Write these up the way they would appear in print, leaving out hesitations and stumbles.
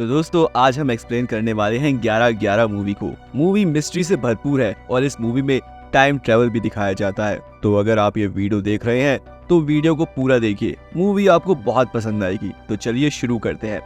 तो दोस्तों आज हम एक्सप्लेन करने वाले हैं 11-11 मूवी को। मूवी मिस्ट्री से भरपूर है और इस मूवी में टाइम ट्रेवल भी दिखाया जाता है। तो अगर आप ये वीडियो देख रहे हैं तो वीडियो को पूरा देखिए, मूवी आपको बहुत पसंद आएगी। तो चलिए शुरू करते हैं।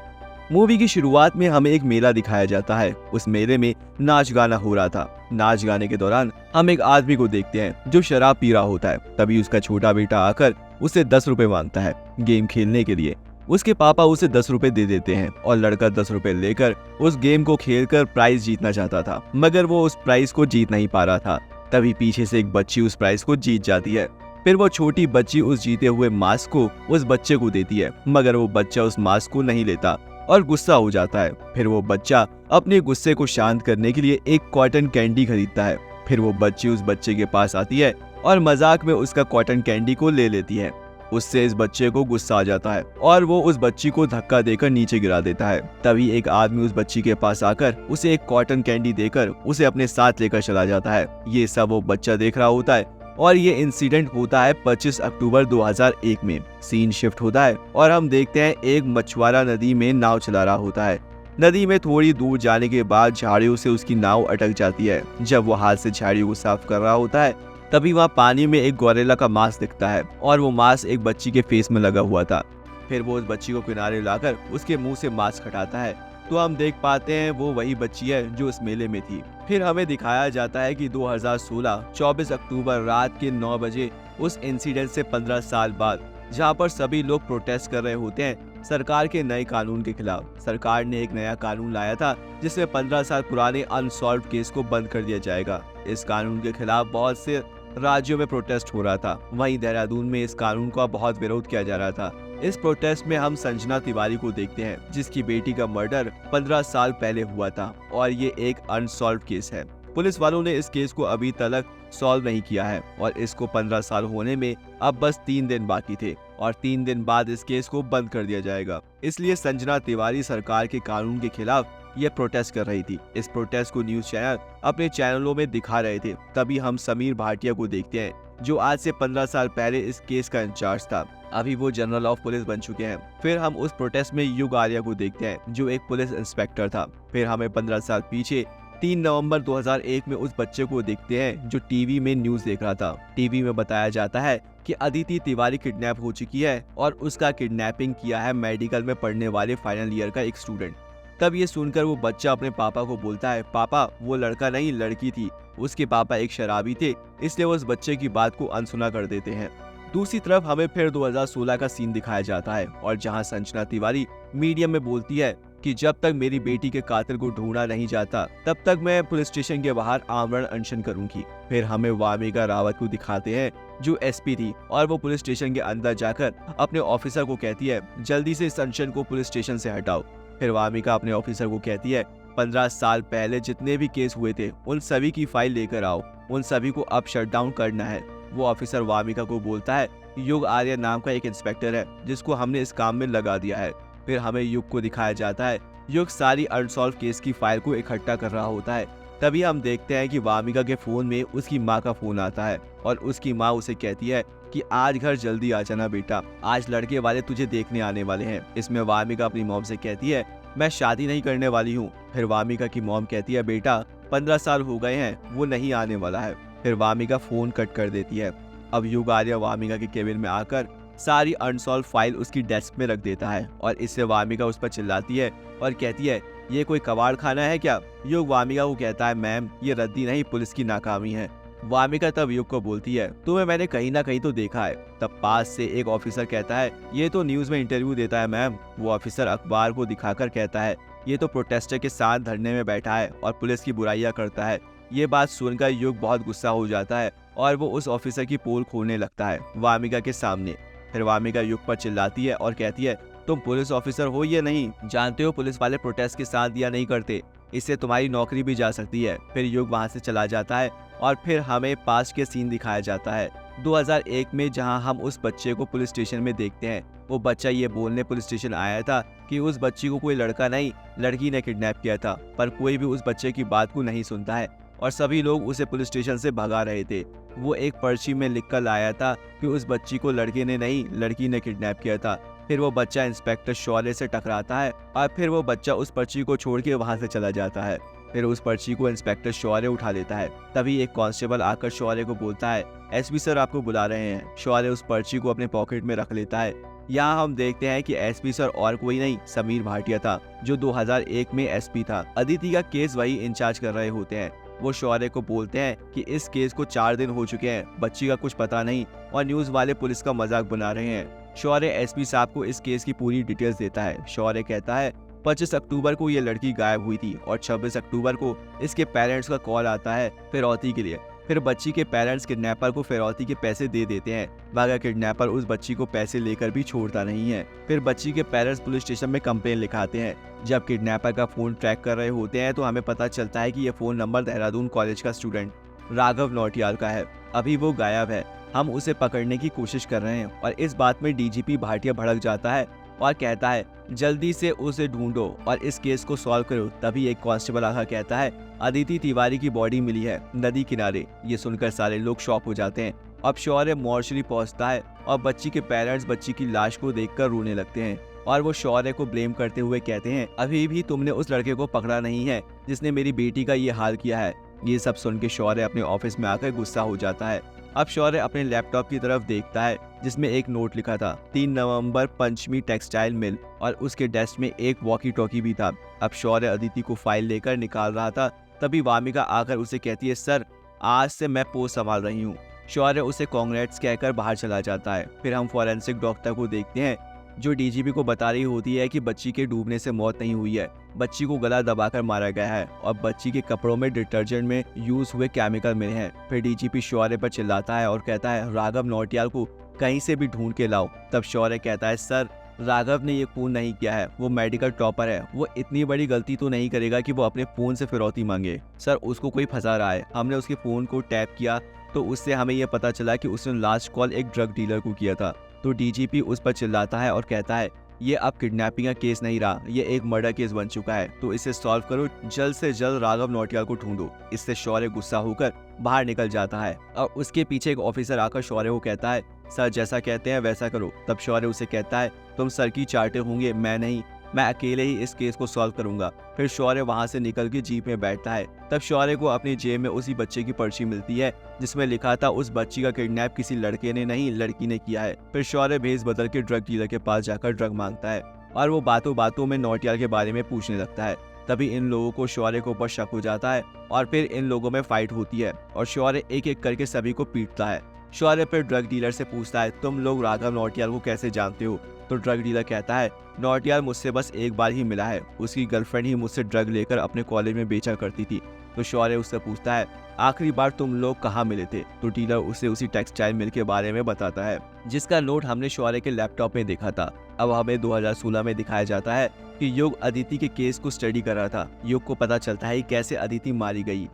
मूवी की शुरुआत में हमें एक मेला दिखाया जाता है। उस मेले में नाच गाना हो रहा था। नाच गाने के दौरान हम एक आदमी को देखते हैं जो शराब पी रहा होता है। तभी उसका छोटा बेटा आकर उसे 10 रुपए मांगता है गेम खेलने के लिए। उसके पापा उसे 10 रुपए दे देते हैं और लड़का 10 रुपए लेकर उस गेम को खेलकर प्राइज जीतना चाहता था, मगर वो उस प्राइज को जीत नहीं पा रहा था। तभी पीछे से एक बच्ची उस प्राइज को जीत जाती है। फिर वो छोटी बच्ची उस जीते हुए मास्क को उस बच्चे को देती है, मगर वो बच्चा उस मास्क को नहीं लेता और गुस्सा हो जाता है। फिर वो बच्चा अपने गुस्से को शांत करने के लिए एक कॉटन कैंडी खरीदता है। फिर वो बच्ची उस बच्चे के पास आती है और मजाक में उसका कॉटन कैंडी को ले लेती है। उससे इस बच्चे को गुस्सा आ जाता है और वो उस बच्ची को धक्का देकर नीचे गिरा देता है। तभी एक आदमी उस बच्ची के पास आकर उसे एक कॉटन कैंडी देकर उसे अपने साथ लेकर चला जाता है। ये सब वो बच्चा देख रहा होता है और ये इंसिडेंट होता है 25 अक्टूबर 2001 में। सीन शिफ्ट होता है और हम देखते हैं एक मछुआरा नदी में नाव चला रहा होता है। नदी में थोड़ी दूर जाने के बाद झाड़ियों से उसकी नाव अटक जाती है। जब वो हाथ से झाड़ियों को साफ कर रहा होता है तभी वहाँ पानी में एक गोरिल्ला का मांस दिखता है और वो मांस एक बच्ची के फेस में लगा हुआ था। फिर वो उस बच्ची को किनारे लाकर उसके मुंह से मांस हटाता है तो हम देख पाते हैं वो वही बच्ची है जो इस मेले में थी। फिर हमें दिखाया जाता है कि 2016 24 अक्टूबर रात के 9 बजे उस इंसिडेंट से 15 साल बाद, जहाँ पर सभी लोग प्रोटेस्ट कर रहे होते हैं सरकार के नए कानून के खिलाफ। सरकार ने एक नया कानून लाया था जिसमें 15 साल पुराने अनसॉल्व्ड केस को बंद कर दिया जाएगा। इस कानून के खिलाफ बहुत से राज्यों में प्रोटेस्ट हो रहा था। वहीं देहरादून में इस कानून का बहुत विरोध किया जा रहा था। इस प्रोटेस्ट में हम संजना तिवारी को देखते हैं जिसकी बेटी का मर्डर 15 साल पहले हुआ था और ये एक अनसॉल्व्ड केस है। पुलिस वालों ने इस केस को अभी तक सॉल्व नहीं किया है और इसको 15 साल होने में अब बस 3 दिन बाकी थे और 3 दिन बाद इस केस को बंद कर दिया जाएगा। इसलिए संजना तिवारी सरकार के कानून के खिलाफ ये प्रोटेस्ट कर रही थी। इस प्रोटेस्ट को न्यूज चैनल अपने चैनलों में दिखा रहे थे। तभी हम समीर भाटिया को देखते हैं जो आज से 15 साल पहले इस केस का इंचार्ज था। अभी वो जनरल ऑफ पुलिस बन चुके हैं। फिर हम उस प्रोटेस्ट में युग आर्या को देखते हैं जो एक पुलिस इंस्पेक्टर था। फिर हमें 15 साल पीछे 3 नवंबर 2001 में उस बच्चे को देखते हैं जो टीवी में न्यूज देख रहा था। टीवी में बताया जाता है कि अदिति तिवारी किडनैप हो चुकी है और उसका किडनैपिंग किया है मेडिकल में पढ़ने वाले फाइनल ईयर का एक स्टूडेंट। तब ये सुनकर वो बच्चा अपने पापा को बोलता है, पापा वो लड़का नहीं लड़की थी। उसके पापा एक शराबी थे, इसलिए वो उस बच्चे की बात को अनसुना कर देते हैं। दूसरी तरफ हमें फिर 2016 का सीन दिखाया जाता है और जहां संजना तिवारी मीडिया में बोलती है कि जब तक मेरी बेटी के कातिल को ढूंढा नहीं जाता तब तक मैं पुलिस स्टेशन के बाहर आमरण अनशन करूंगी। फिर हमें वामिका रावत को दिखाते हैं जो एसपी थी और वो पुलिस स्टेशन के अंदर जाकर अपने ऑफिसर को कहती है जल्दी से इस अनशन को पुलिस स्टेशन से हटाओ। फिर वामिका अपने ऑफिसर को कहती है 15 साल पहले जितने भी केस हुए थे उन सभी की फाइल लेकर आओ, उन सभी को अब शट डाउन करना है। वो ऑफिसर वामिका को बोलता है युग आर्य नाम का एक इंस्पेक्टर है जिसको हमने इस काम में लगा दिया है। फिर हमें युग को दिखाया जाता है युग सारी अनसॉल्व केस की फाइल को इकट्ठा कर रहा होता है। तभी हम देखते हैं कि वामिका के फोन में उसकी माँ का फोन आता है और उसकी माँ उसे कहती है कि आज घर जल्दी आ जाना बेटा, आज लड़के वाले तुझे देखने आने वाले हैं। इसमें वामिका अपनी मॉम से कहती है मैं शादी नहीं करने वाली हूँ। फिर वामिका की मॉम कहती है बेटा 15 साल हो गए हैं, वो नहीं आने वाला है। फिर वामिका फोन कट कर देती है। अब युग आर्य वामिका के केबिन में आकर सारी अनसॉल्व फाइल उसकी डेस्क में रख देता है और इससे वामिका उस पर चिल्लाती है और कहती है ये कोई कबाड़ खाना है क्या। युग वामिका को कहता है मैम ये रद्दी नहीं पुलिस की नाकामी है। वामिका तब युग को बोलती है तुम्हें मैंने कहीं ना कहीं तो देखा है। तब पास से एक ऑफिसर कहता है ये तो न्यूज में इंटरव्यू देता है मैम। वो ऑफिसर अखबार को दिखाकर कहता है ये तो प्रोटेस्टर के साथ धरने में बैठा है और पुलिस की बुराइयां करता है। ये बात सुनकर युग बहुत गुस्सा हो जाता है और वो उस ऑफिसर की पोल खोलने लगता है वामिका के सामने। फिर वामिका युग पर चिल्लाती है और कहती है तुम पुलिस ऑफिसर हो या नहीं, जानते हो पुलिस वाले प्रोटेस्ट के साथ दिया नहीं करते, इससे तुम्हारी नौकरी भी जा सकती है। फिर युग वहां से चला जाता है और फिर हमें पास्ट के सीन दिखाया जाता है 2001 में, जहां हम उस बच्चे को पुलिस स्टेशन में देखते हैं। वो बच्चा ये बोलने पुलिस स्टेशन आया था कि उस बच्ची को कोई लड़का नहीं लड़की ने किडनैप किया था, पर कोई भी उस बच्चे की बात को नहीं सुनता है और सभी लोग उसे पुलिस स्टेशन से भगा रहे थे। वो एक पर्ची में लिख कर लाया था कि उस बच्ची को लड़के ने नहीं लड़की ने किडनैप किया था। फिर वो बच्चा इंस्पेक्टर शौर्य से टकराता है और फिर वो बच्चा उस पर्ची को छोड़ के वहां से चला जाता है। फिर उस पर्ची को इंस्पेक्टर शौर्य उठा लेता है। तभी एक कांस्टेबल आकर शौर्य को बोलता है, एसपी सर आपको बुला रहे हैं। शौर्य उस पर्ची को अपने पॉकेट में रख लेता है। यहाँ हम देखते हैं कि एसपी सर और कोई नहीं, समीर भाटिया था, जो 2001 में एसपी था। अदिति का केस वही इंचार्ज कर रहे होते हैं। वो शौर्य को बोलते हैं कि इस केस को 4 दिन हो चुके हैं, बच्ची का कुछ पता नहीं और न्यूज वाले पुलिस का मजाक बना रहे हैं। शौर्य एसपी साहब को इस केस की पूरी डिटेल्स देता है। शौर्य कहता है 25 अक्टूबर को ये लड़की गायब हुई थी और 26 अक्टूबर को इसके पेरेंट्स का कॉल आता है फिरौती के लिए। फिर बच्ची के पेरेंट्स किडनैपर को फिरौती के पैसे दे देते हैं, मगर किडनैपर उस बच्ची को पैसे लेकर भी छोड़ता नहीं है। फिर बच्ची के पेरेंट्स पुलिस स्टेशन में कंप्लेन लिखाते हैं। जब किडनैपर का फोन ट्रैक कर रहे होते हैं तो हमें पता चलता है कि ये फोन नंबर देहरादून कॉलेज का स्टूडेंट राघव नौटियाल का है। अभी वो गायब है, हम उसे पकड़ने की कोशिश कर रहे हैं। और इस बात में डीजीपी भाटिया भड़क जाता है और कहता है जल्दी से उसे ढूंढो और इस केस को सॉल्व करो। तभी एक कांस्टेबल आकर कहता है अदिति तिवारी की बॉडी मिली है नदी किनारे। ये सुनकर सारे लोग शॉक हो जाते हैं। अब शौर्य मॉर्चरी पहुंचता है और बच्ची के पेरेंट्स बच्ची की लाश को देखकर रोने लगते हैं और वो शौर्य को ब्लेम करते हुए कहते हैं अभी भी तुमने उस लड़के को पकड़ा नहीं है जिसने मेरी बेटी का ये हाल किया है। ये सब सुन के शौर्य अपने ऑफिस में आकर गुस्सा हो जाता है। अब शौर्य अपने लैपटॉप की तरफ देखता है जिसमें एक नोट लिखा था 3 नवंबर पंचमी टेक्सटाइल मिल और उसके डेस्क में एक वॉकी टॉकी भी था। अब शौर्य अदिति को फाइल लेकर निकाल रहा था, तभी वामिका आकर उसे कहती है सर आज से मैं पोस्ट संभाल रही हूँ। शौर्य उसे कांग्रेट्स कहकर बाहर चला जाता है। फिर हम फॉरेंसिक डॉक्टर को देखते हैं जो डीजीपी को बता रही होती है कि बच्ची के डूबने से मौत नहीं हुई है, बच्ची को गला दबाकर मारा गया है और बच्ची के कपड़ों में डिटर्जेंट में यूज हुए केमिकल मिले हैं। फिर डीजीपी शौर्य पर चिल्लाता है और कहता है राघव नौटियाल को कहीं से भी ढूंढ के लाओ। तब शौर्य कहता है सर राघव ने ये खून नहीं किया है, वो मेडिकल टॉपर है, वो इतनी बड़ी गलती तो नहीं करेगा कि वो अपने फोन से फिरौती मांगे। सर उसको कोई फंसा रहा है, हमने उसके फोन को टैप किया तो उससे हमें यह पता चला कि उसने लास्ट कॉल एक ड्रग डीलर को किया था। तो डीजीपी उस पर चिल्लाता है और कहता है ये अब किडनैपिंग का केस नहीं रहा, ये एक मर्डर केस बन चुका है, तो इसे सॉल्व करो, जल्द से जल्द राघव नौटियाल को ढूंढो। इससे शौर्य गुस्सा होकर बाहर निकल जाता है और उसके पीछे एक ऑफिसर आकर शौर्य को कहता है सर जैसा कहते हैं वैसा करो। तब शौर्य उसे कहता है तुम सर की चाटे होंगे, मैं नहीं, मैं अकेले ही इस केस को सॉल्व करूंगा। फिर शौर्य वहां से निकल के जीप में बैठता है। तब शौर्य को अपनी जेब में उसी बच्चे की पर्ची मिलती है जिसमें लिखा था उस बच्ची का किडनैप किसी लड़के ने नहीं लड़की ने किया है। फिर शौर्य भेस बदल के ड्रग डीलर के पास जाकर ड्रग मांगता है और वो बातों बातों में नौटियाल के बारे में पूछने लगता है। तभी इन लोगों को शौर्य के ऊपर शक हो जाता है और फिर इन लोगों में फाइट होती है और शौर्य एक एक करके सभी को पीटता है। शौर्य फिर ड्रग डीलर से पूछता है तुम लोग राघव नौटियाल को कैसे जानते हो? तो ड्रग डीलर कहता है नौटियाल मुझसे बस एक बार ही मिला है, उसकी गर्लफ्रेंड ही मुझसे ड्रग लेकर अपने कॉलेज में बेचा करती थी। तो शौर्य उससे पूछता है आखिरी बार तुम लोग कहाँ मिले थे? तो डीलर उसे उसी टेक्सटाइल मिल के बारे में बताता है जिसका नोट हमने शौर्य के लैपटॉप में देखा था। अब हमें 2016 में दिखाया जाता है कि युग अदिति के केस को स्टडी कर रहा था। युग को पता चलता है कैसे अदिति मारी गई।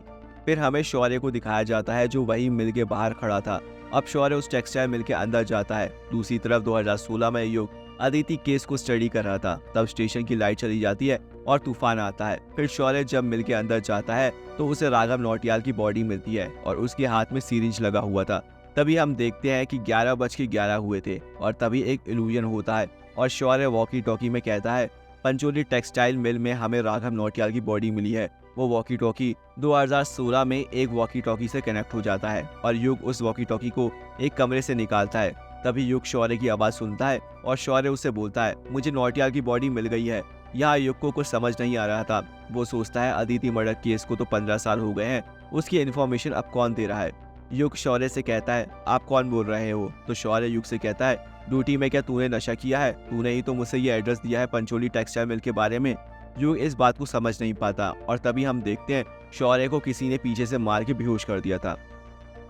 फिर हमें शौर्य को दिखाया जाता है जो वही मिल के बाहर खड़ा था। अब शौर्य उस टेक्सटाइल मिल के अंदर जाता है। दूसरी तरफ 2016 में युग अदिति केस को स्टडी कर रहा था। तब स्टेशन की लाइट चली जाती है और तूफान आता है। फिर शौर्य जब मिल के अंदर जाता है तो उसे राघव नौटियाल की बॉडी मिलती है और उसके हाथ में सीरिंज लगा हुआ था। तभी हम देखते हैं कि 11:11 हुए थे और तभी एक इल्यूजन होता है और शौर्य वॉकी टॉकी में कहता है पंचोली टेक्सटाइल मिल में हमें राघव नौटियाल की बॉडी मिली है। वो वॉकी टॉकी 2016 में एक वॉकी टॉकी से कनेक्ट हो जाता है और युग उस वॉकी टॉकी को एक कमरे से निकालता है। तभी युग शौर्य की आवाज सुनता है और शौर्य उससे बोलता है मुझे नौटियाल की बॉडी मिल गई है। यहाँ युग को कुछ समझ नहीं आ रहा था। वो सोचता है अदिति मर्डर केस को तो 15 साल हो गए हैं, उसकी इन्फॉर्मेशन अब कौन दे रहा है? युग शौर्य से कहता है आप कौन बोल रहे हो? तो शौर्य युग से कहता है ड्यूटी में क्या तूने नशा किया है? तूने ही तो मुझसे ये एड्रेस दिया है पंचोली टेक्सटाइल मिल के बारे में। युग इस बात को समझ नहीं पाता और तभी हम देखते हैं शौर्य को किसी ने पीछे से मार के बेहोश कर दिया था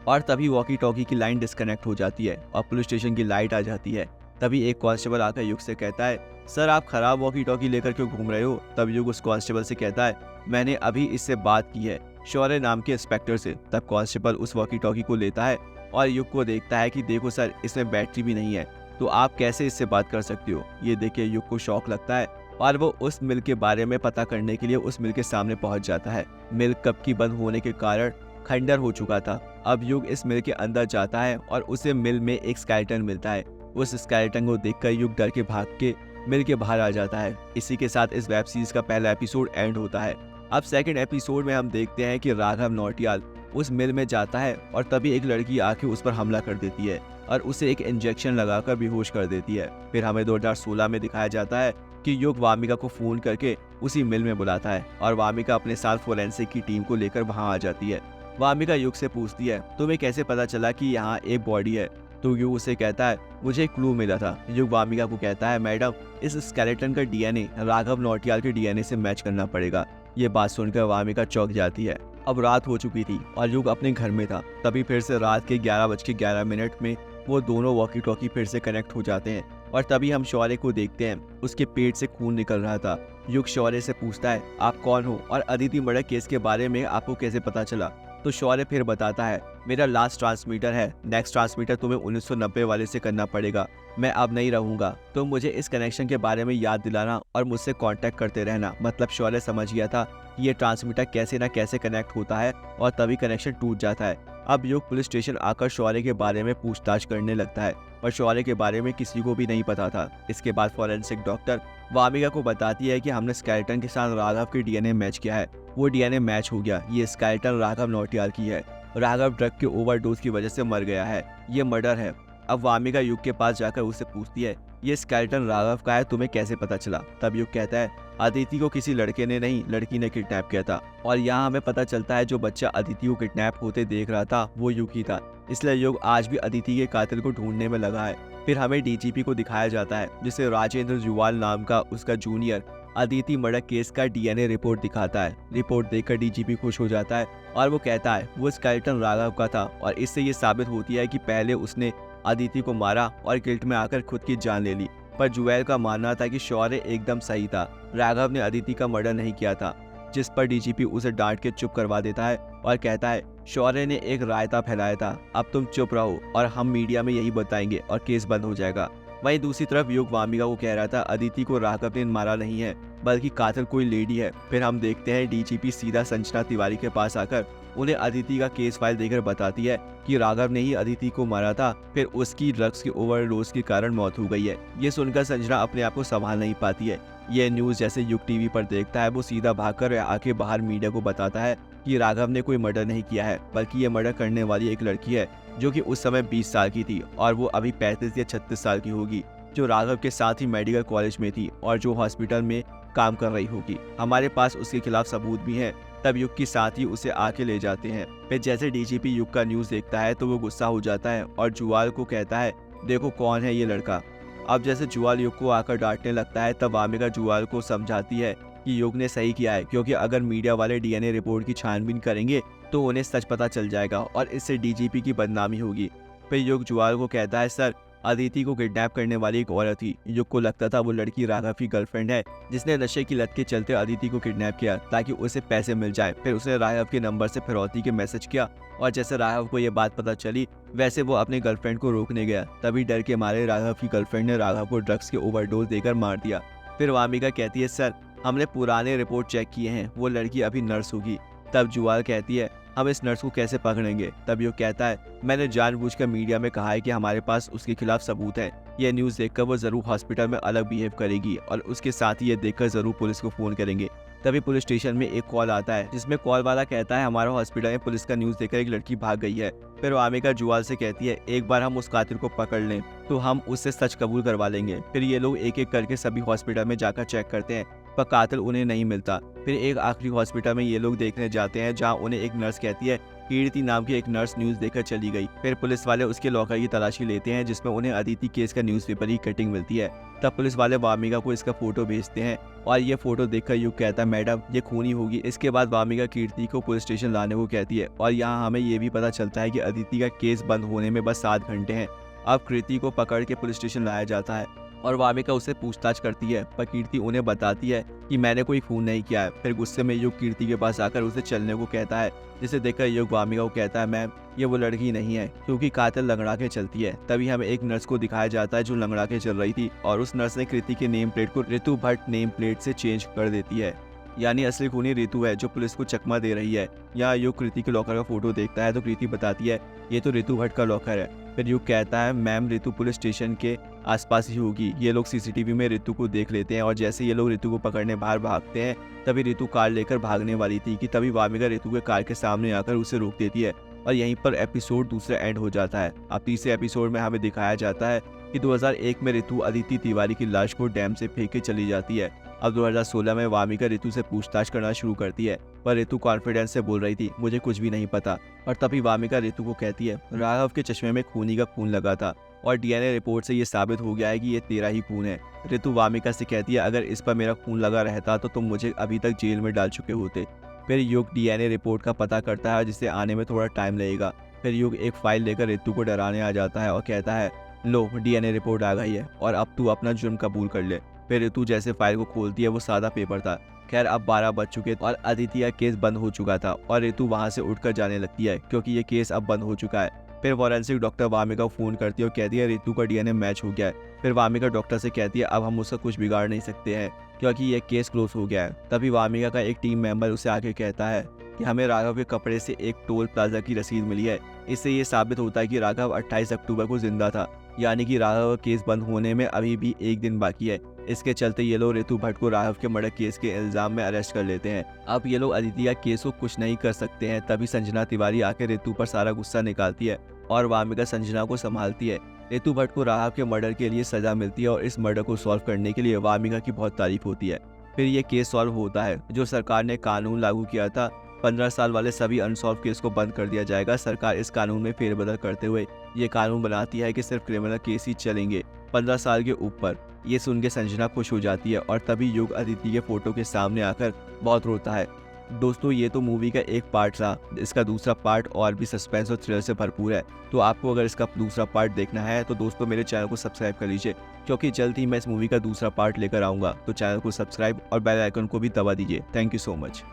और तभी वॉकी टॉकी की लाइन डिस्कनेक्ट हो जाती है और पुलिस स्टेशन की लाइट आ जाती है। तभी एक कांस्टेबल आकर युग से कहता है सर आप खराब वॉकी टॉकी लेकर क्यों घूम रहे हो? तब युग उस कांस्टेबल से कहता है मैंने अभी इससे बात की है शौर्य नाम के इंस्पेक्टर से। तब कांस्टेबल उस वॉकी टॉकी को लेता है और युग को देखता है कि देखो सर इसमें बैटरी भी नहीं है, तो आप कैसे इससे बात कर सकते हो? ये देख के युग को शौक लगता है और वो उस मिल के बारे में पता करने के लिए उस मिल के सामने पहुंच जाता है। मिल कब की बंद होने के कारण खंडर हो चुका था। अब युग इस मिल के अंदर जाता है और उसे मिल में एक स्केलेटन मिलता है उस स्केलेटन को देखकर युग डर के भाग के मिल के बाहर आ जाता है। इसी के साथ इस वेब सीरीज का पहला एपिसोड एंड होता है। अब सेकंड एपिसोड में हम देखते हैं कि राघव नौटियाल उस मिल में जाता है और तभी एक लड़की आके उस पर हमला कर देती है और उसे एक इंजेक्शन लगाकर बेहोश कर देती है। फिर हमें 2016 में दिखाया जाता है कि युग वामिका को फोन करके उसी मिल में बुलाता है और वामिका अपने साथ फोरेंसिक की टीम को लेकर वहां आ जाती है। वामिका युग से पूछती है, तुम्हें कैसे पता चला कि यहाँ एक बॉडी है? तो युग उसे कहता है, मुझे एक क्लू मिला था। युग वामिका को कहता है, मैडम इस स्केलेटन का डीएनए राघव नौटियाल के डीएनए से मैच करना पड़ेगा। ये बात सुनकर वामिका चौंक जाती है। अब रात हो चुकी थी और युग अपने घर में था। तभी फिर से रात के 11:11 में वो दोनों वॉकी टॉकी फिर से कनेक्ट हो जाते हैं और तभी हम शौर्य को देखते हैं। उसके पेट से खून निकल रहा था। युग शौर्य से पूछता है, आप कौन हो और अदिति मर्डर केस के बारे में आपको कैसे पता चला? तो शौर्य फिर बताता है, मेरा लास्ट ट्रांसमीटर है, नेक्स्ट ट्रांसमीटर तुम्हें 1990 वाले से करना पड़ेगा। मैं अब नहीं रहूंगा, तो मुझे इस कनेक्शन के बारे में याद दिलाना और मुझसे कांटेक्ट करते रहना। मतलब शौर्य समझ गया था कि ये ट्रांसमीटर कैसे ना कैसे कनेक्ट होता है और तभी कनेक्शन टूट जाता है। अब युग पुलिस स्टेशन आकर शौर्य के बारे में पूछताछ करने लगता है और शौर्य के बारे में किसी को भी नहीं पता था। इसके बाद फॉरेंसिक डॉक्टर वामिका को बताती है कि हमने स्केलेटन के साथ राघव के डीएनए मैच किया है। वो डीएनए मैच हो गया। ये स्केलेटन राघव नौटियाल की है। राघव ड्रग के ओवरडोज की वजह से मर गया है। ये मर्डर है। अब वामिका युग के पास जाकर उससे पूछती है, ये स्केलेटन राघव का है, तुम्हें कैसे पता चला? तब युग कहता है, अदिति को किसी लड़के ने नहीं, लड़की ने किडनैप किया था। और यहाँ हमें पता चलता है जो बच्चा अदिति को किडनैप होते देख रहा था वो युग ही था। इसलिए युग आज भी अदिति के कातिल को ढूंढने में लगा है। फिर हमें डीजीपी को दिखाया जाता है जिसे राजेंद्र जुवाल नाम का उसका जूनियर अदिति मर्डर केस का डीएनए रिपोर्ट दिखाता है। रिपोर्ट देखकर डीजीपी खुश हो जाता है और वो कहता है वो स्केलेटन राघव का था और इससे ये साबित होती है कि पहले उसने अदिति को मारा और गिल्ट में आकर खुद की जान ले ली। पर जुवैल का मानना था कि शौर्य एकदम सही था, राघव ने अदिति का मर्डर नहीं किया था। जिस पर डीजीपी उसे डांट के चुप करवा देता है और कहता है शौर्य ने एक रायता फैलाया था, अब तुम चुप रहो और हम मीडिया में यही बताएंगे और केस बंद हो जाएगा। वहीं दूसरी तरफ युग वामिका को कह रहा था अदिति को राघव ने मारा नहीं है बल्कि कातिल कोई लेडी है। फिर हम देखते हैं डीजीपी सीधा संजना तिवारी के पास आकर उन्हें अदिति का केस फाइल देकर बताती है कि राघव ने ही अदिति को मारा था, फिर उसकी ड्रग्स के ओवरडोज के कारण मौत हो गई है। ये सुनकर संजना अपने आप को संभाल नहीं पाती है। ये न्यूज जैसे युग टीवी पर देखता है वो सीधा भागकर आके बाहर मीडिया को बताता है कि राघव ने कोई मर्डर नहीं किया है बल्कि ये मर्डर करने वाली एक लड़की है जो कि उस समय 20 साल की थी और वो अभी 35 या 36 साल की होगी, जो राघव के साथ ही मेडिकल कॉलेज में थी और जो हॉस्पिटल में काम कर रही होगी। हमारे पास उसके खिलाफ सबूत भी हैं। तब युग के साथ ही उसे आके ले जाते हैं। फिर जैसे डीजीपी युग का न्यूज देखता है तो वो गुस्सा हो जाता है और जुवाल को कहता है देखो कौन है ये लड़का। अब जैसे जुवाल युग को आकर डांटने लगता है तब वामिका जुवाल को समझाती है कि युग ने सही किया है, क्योंकि अगर मीडिया वाले डीएनए रिपोर्ट की छानबीन करेंगे तो उन्हें सच पता चल जाएगा और इससे डीजीपी की बदनामी होगी। फिर युग जुवाल को कहता है सर अदिति को किडनैप करने वाली एक औरत थी। युग को लगता था वो लड़की राघव की गर्लफ्रेंड है जिसने नशे की लत के चलते अदिति को किडनैप किया ताकि उसे पैसे मिल जाए। फिर उसने राघव के नंबर से फिरौती के मैसेज किया और जैसे राघव को ये बात पता चली वैसे वो अपने गर्लफ्रेंड को रोकने गया। तभी डर के मारे राघव की गर्लफ्रेंड ने राघव को ड्रग्स के ओवरडोज देकर मार दिया। फिर वामिका कहती है सर हमने पुराने रिपोर्ट चेक किए हैं, वो लड़की अभी नर्स होगी। तब जुवाल कहती है हम इस नर्स को कैसे पकड़ेंगे? तब युग कहता है मैंने जानबूझकर मीडिया में कहा है कि हमारे पास उसके खिलाफ सबूत है। यह न्यूज़ देखकर वो जरूर हॉस्पिटल में अलग बिहेव करेगी और उसके साथ ही ये देखकर जरूर पुलिस को फोन करेंगे। तभी पुलिस स्टेशन में एक कॉल आता है जिसमें कॉल वाला कहता है हमारे हॉस्पिटल में पुलिस का न्यूज़ देखकर एक लड़की भाग गई है। फिर वामिका जुवाल से कहती है एक बार हम उस कातिल को पकड़ लें तो हम उससे सच कबूल करवा लेंगे। फिर ये लोग एक एक करके सभी हॉस्पिटल में जाकर चेक करते हैं पर कातिल उन्हें नहीं मिलता। फिर एक आखिरी हॉस्पिटल में ये लोग देखने जाते हैं जहां उन्हें एक नर्स कहती है कीर्ति नाम की एक नर्स न्यूज़ देखकर चली गई। फिर पुलिस वाले उसके लॉकर की तलाशी लेते हैं जिसमें उन्हें अदिति केस का न्यूज़पेपर की कटिंग मिलती है। तब पुलिस वाले वामिका को इसका फोटो भेजते हैं और ये फोटो देखकर युग कहता है मैडम ये खूनी होगी। इसके बाद वामिका कीर्ति को पुलिस स्टेशन लाने को कहती है और यहाँ हमें ये भी पता चलता है कि अदिति का केस बंद होने में बस 7 घंटे हैं। अब कीर्ति को पकड़ के पुलिस स्टेशन लाया जाता है और वामिका उससे पूछताछ करती है पर कीर्ति उन्हें बताती है कि मैंने कोई खून नहीं किया है। फिर गुस्से में युग कीर्ति के पास आकर उसे चलने को कहता है, जिसे देखकर युग वामिका को कहता है मैम ये वो लड़की नहीं है क्योंकि कातिल लंगड़ा के चलती है। तभी हमें एक नर्स को दिखाया जाता है जो लंगड़ा के चल रही थी और उस नर्स ने कृति के नेम प्लेट को ऋतु भट्ट नेम प्लेट से चेंज कर देती है, यानी असली खूनी ऋतु है जो पुलिस को चकमा दे रही है। यहाँ युग कृति के लॉकर का फोटो देखता है तो कृति बताती है ये तो ऋतु भट्ट का लॉकर है। फिर युग कहता है मैम ऋतु पुलिस स्टेशन के आसपास ही होगी। ये लोग सीसीटीवी में ऋतु को देख लेते हैं और जैसे ये लोग ऋतु को पकड़ने बाहर भागते हैं तभी ऋतु कार लेकर भागने वाली थी कि तभी वामिका ऋतु के कार के सामने आकर उसे रोक देती है और यहीं पर एपिसोड दूसरा एंड हो जाता है। अब तीसरे एपिसोड में हमें दिखाया जाता है कि 2001 में ऋतु अदिति तिवारी की लाश को डैम से फेंक के चली जाती है। अब 2016 में वामिका ऋतु से पूछताछ करना शुरू करती है पर ऋतु कॉन्फिडेंस से बोल रही थी मुझे कुछ भी नहीं पता। और तभी वामिका ऋतु को कहती है राघव के चश्मे में खूनी का खून लगा था और डीएनए रिपोर्ट से ये साबित हो गया है कि ये तेरा ही खून है। ऋतु वामिका से कहती है अगर इस पर मेरा खून लगा रहता तो तुम मुझे अभी तक जेल में डाल चुके होते। फिर युग डीएनए रिपोर्ट का पता करता है जिसे आने में थोड़ा टाइम लगेगा। फिर युग एक फाइल लेकर ऋतु को डराने आ जाता है और कहता है लो डीएनए रिपोर्ट आ गई है और अब तू अपना जुर्म कबूल कर ले। फिर ऋतु जैसे फाइल को खोलती है वो सादा पेपर था। खैर अब 12 बज चुके और अदिति का केस बंद हो चुका था और ऋतु वहां से उठकर जाने लगती है क्योंकि ये केस अब बंद हो चुका है। फिर फॉरेंसिक डॉक्टर वामिका को फोन करती है और कहती है ऋतु का डीएनए मैच हो गया है। फिर वामिका डॉक्टर से कहती है अब हम उसका कुछ बिगाड़ नहीं सकते हैं क्योंकि ये केस क्लोज हो गया है। तभी वामिका का एक टीम मेंबर उसे आके कहता है कि हमें राघव के कपड़े से एक टोल प्लाजा की रसीद मिली है। इससे ये साबित होता है कि राघव 28 अक्टूबर को जिंदा था, यानी कि राघव का केस बंद होने में अभी भी एक दिन बाकी है। इसके चलते ये लोग ऋतु भट्ट को राघव के मर्डर केस के इल्जाम में अरेस्ट कर लेते हैं। अब ये लोग अदिति का केस को कुछ नहीं कर सकते हैं। तभी संजना तिवारी आकर ऋतु पर सारा गुस्सा निकालती है और वामिका संजना को संभालती है। ऋतु भट्ट को राघव के मर्डर के लिए सजा मिलती है और इस मर्डर को सॉल्व करने के लिए वामिका की बहुत तारीफ होती है। फिर ये केस सॉल्व होता है। जो सरकार ने कानून लागू किया था 15 साल वाले सभी अनसॉल्व केस को बंद कर दिया जाएगा। सरकार इस कानून में फेरबदल करते हुए ये कानून बनाती है कि सिर्फ क्रिमिनल केस ही चलेंगे 15 साल के ऊपर। ये सुन के संजना खुश हो जाती है और तभी युग अदिति के फोटो के सामने आकर बहुत रोता है। दोस्तों ये तो मूवी का एक पार्ट था, इसका दूसरा पार्ट और भी सस्पेंस और थ्रिल से भरपूर है। तो आपको अगर इसका दूसरा पार्ट देखना है तो दोस्तों मेरे चैनल को सब्सक्राइब कर लीजिए क्योंकि जल्द ही मैं इस मूवी का दूसरा पार्ट लेकर आऊँगा। तो चैनल को सब्सक्राइब और बेल आइकन को भी दबा दीजिए। Thank you so much.